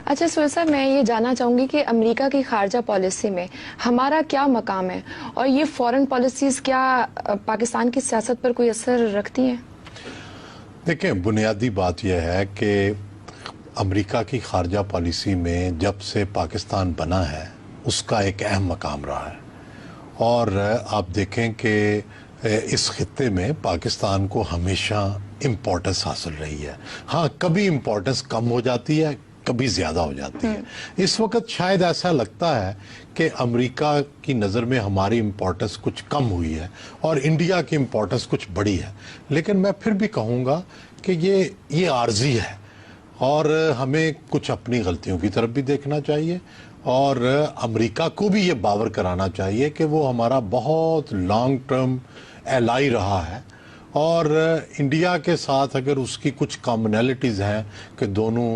اچھا سہیل صاحب، میں یہ جاننا چاہوں گی کہ امریکہ کی خارجہ پالیسی میں ہمارا کیا مقام ہے، اور یہ فورن پالیسیز کیا پاکستان کی سیاست پر کوئی اثر رکھتی ہیں؟ دیکھیں، بنیادی بات یہ ہے کہ امریکہ کی خارجہ پالیسی میں جب سے پاکستان بنا ہے اس کا ایک اہم مقام رہا ہے، اور آپ دیکھیں کہ اس خطے میں پاکستان کو ہمیشہ امپورٹنس حاصل رہی ہے۔ ہاں، کبھی امپورٹنس کم ہو جاتی ہے، کبھی زیادہ ہو جاتی ہے۔ اس وقت شاید ایسا لگتا ہے کہ امریکہ کی نظر میں ہماری امپورٹنس کچھ کم ہوئی ہے اور انڈیا کی امپورٹنس کچھ بڑی ہے، لیکن میں پھر بھی کہوں گا کہ یہ عارضی ہے، اور ہمیں کچھ اپنی غلطیوں کی طرف بھی دیکھنا چاہیے، اور امریکہ کو بھی یہ باور کرانا چاہیے کہ وہ ہمارا بہت لانگ ٹرم ایلائی رہا ہے، اور انڈیا کے ساتھ اگر اس کی کچھ کامنالٹیز ہیں کہ دونوں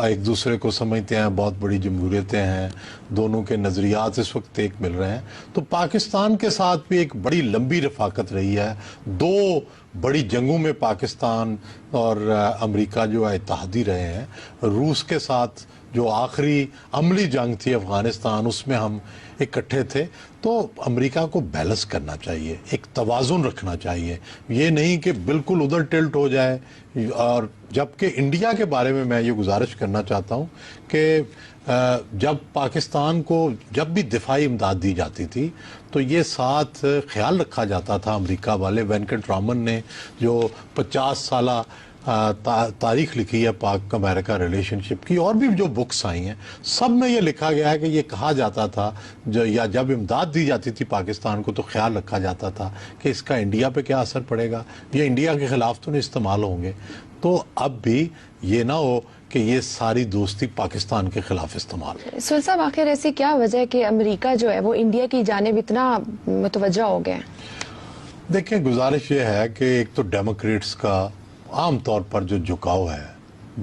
ایک دوسرے کو سمجھتے ہیں، بہت بڑی جمہوریتیں ہیں، دونوں کے نظریات اس وقت ایک مل رہے ہیں، تو پاکستان کے ساتھ بھی ایک بڑی لمبی رفاقت رہی ہے۔ دو بڑی جنگوں میں پاکستان اور امریکہ جو ہے اتحادی رہے ہیں۔ روس کے ساتھ جو آخری عملی جنگ تھی افغانستان، اس میں ہم اکٹھے تھے۔ تو امریکہ کو بیلنس کرنا چاہیے، ایک توازن رکھنا چاہیے، یہ نہیں کہ بالکل ادھر ٹلٹ ہو جائے۔ اور جبکہ انڈیا کے بارے میں یہ گزارش کرنا چاہتا ہوں کہ جب پاکستان کو جب بھی دفاعی امداد دی جاتی تھی تو یہ ساتھ خیال رکھا جاتا تھا، امریکہ والے وینکٹ رامن نے جو 50 سالہ تاریخ لکھی ہے پاک امریکہ ریلیشن شپ کی، اور بھی جو بکس آئی ہیں، سب میں یہ لکھا گیا ہے کہ یہ کہا جاتا تھا یا جب امداد دی جاتی تھی پاکستان کو تو خیال رکھا جاتا تھا کہ اس کا انڈیا پہ کیا اثر پڑے گا، یہ انڈیا کے خلاف تو نہیں استعمال ہوں گے۔ تو اب بھی یہ نہ ہو کہ یہ ساری دوستی پاکستان کے خلاف استعمال ہو۔ سہیل صاحب، آخر ایسی کیا وجہ ہے کہ امریکہ جو ہے وہ انڈیا کی جانب اتنا متوجہ ہو گئے؟ دیکھیں، گزارش یہ ہے کہ ایک تو ڈیموکریٹس کا عام طور پر جو جھکاؤ ہے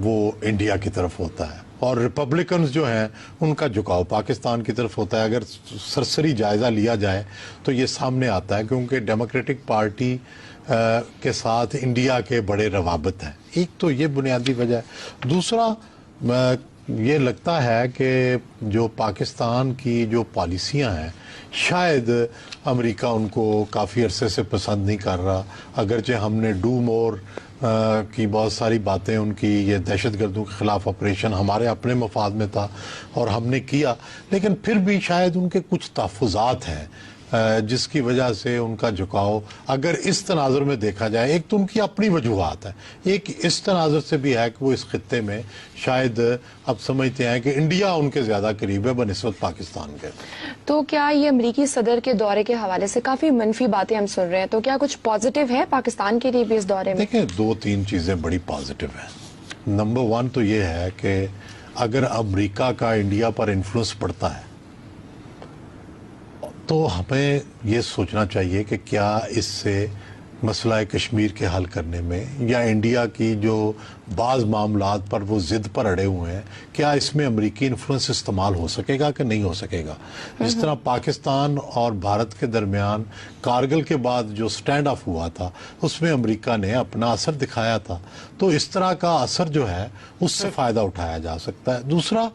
وہ انڈیا کی طرف ہوتا ہے، اور ریپبلکنز جو ہیں ان کا جھکاؤ پاکستان کی طرف ہوتا ہے۔ اگر سرسری جائزہ لیا جائے تو یہ سامنے آتا ہے، کیونکہ ڈیموکریٹک پارٹی کے ساتھ انڈیا کے بڑے روابط ہیں۔ ایک تو یہ بنیادی وجہ ہے۔ دوسرا یہ لگتا ہے کہ جو پاکستان کی جو پالیسیاں ہیں شاید امریکہ ان کو کافی عرصے سے پسند نہیں کر رہا، اگرچہ ہم نے ڈو مور کی بہت ساری باتیں، ان کی یہ دہشت گردوں کے خلاف آپریشن ہمارے اپنے مفاد میں تھا اور ہم نے کیا، لیکن پھر بھی شاید ان کے کچھ تحفظات ہیں جس کی وجہ سے ان کا جھکاؤ اگر اس تناظر میں دیکھا جائے، ایک تو ان کی اپنی وجوہات ہیں، ایک اس تناظر سے بھی ہے کہ وہ اس خطے میں شاید اب سمجھتے ہیں کہ انڈیا ان کے زیادہ قریب ہے بنسبت پاکستان کے۔ تو کیا یہ امریکی صدر کے دورے کے حوالے سے کافی منفی باتیں ہم سن رہے ہیں، تو کیا کچھ پازیٹیو ہے پاکستان کے لیے بھی اس دورے میں؟ دیکھیں، 2-3 چیزیں بڑی پازیٹیو ہیں۔ نمبر 1 تو یہ ہے کہ اگر امریکہ کا انڈیا پر انفلوئنس پڑتا ہے تو ہمیں یہ سوچنا چاہیے کہ کیا اس سے مسئلہ کشمیر کے حل کرنے میں یا انڈیا کی جو بعض معاملات پر وہ ضد پر اڑے ہوئے ہیں، کیا اس میں امریکی انفلوئنس استعمال ہو سکے گا کہ نہیں ہو سکے گا۔ جس طرح پاکستان اور بھارت کے درمیان کارگل کے بعد جو سٹینڈ آف ہوا تھا اس میں امریکہ نے اپنا اثر دکھایا تھا، تو اس طرح کا اثر جو ہے اس سے فائدہ اٹھایا جا سکتا ہے۔ دوسرا،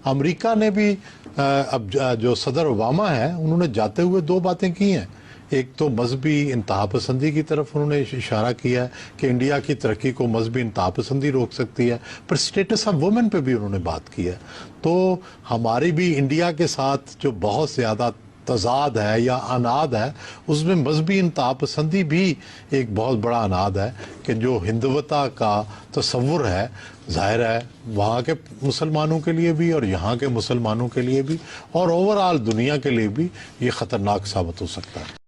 امریکہ نے بھی اب جو صدر اوباما ہیں انہوں نے جاتے ہوئے 2 باتیں کی ہیں۔ ایک تو مذہبی انتہا پسندی کی طرف انہوں نے اشارہ کیا ہے کہ انڈیا کی ترقی کو مذہبی انتہا پسندی روک سکتی ہے، پر اسٹیٹس آف وومن پہ بھی انہوں نے بات کی ہے۔ تو ہماری بھی انڈیا کے ساتھ جو بہت زیادہ تضاد ہے یا اناد ہے، اس میں مذہبی انتہا پسندی بھی ایک بہت بڑا اناد ہے کہ جو ہندوتا کا تصور ہے، ظاہر ہے وہاں کے مسلمانوں کے لیے بھی اور یہاں کے مسلمانوں کے لیے بھی اور اوورآل دنیا کے لیے بھی یہ خطرناک ثابت ہو سکتا ہے۔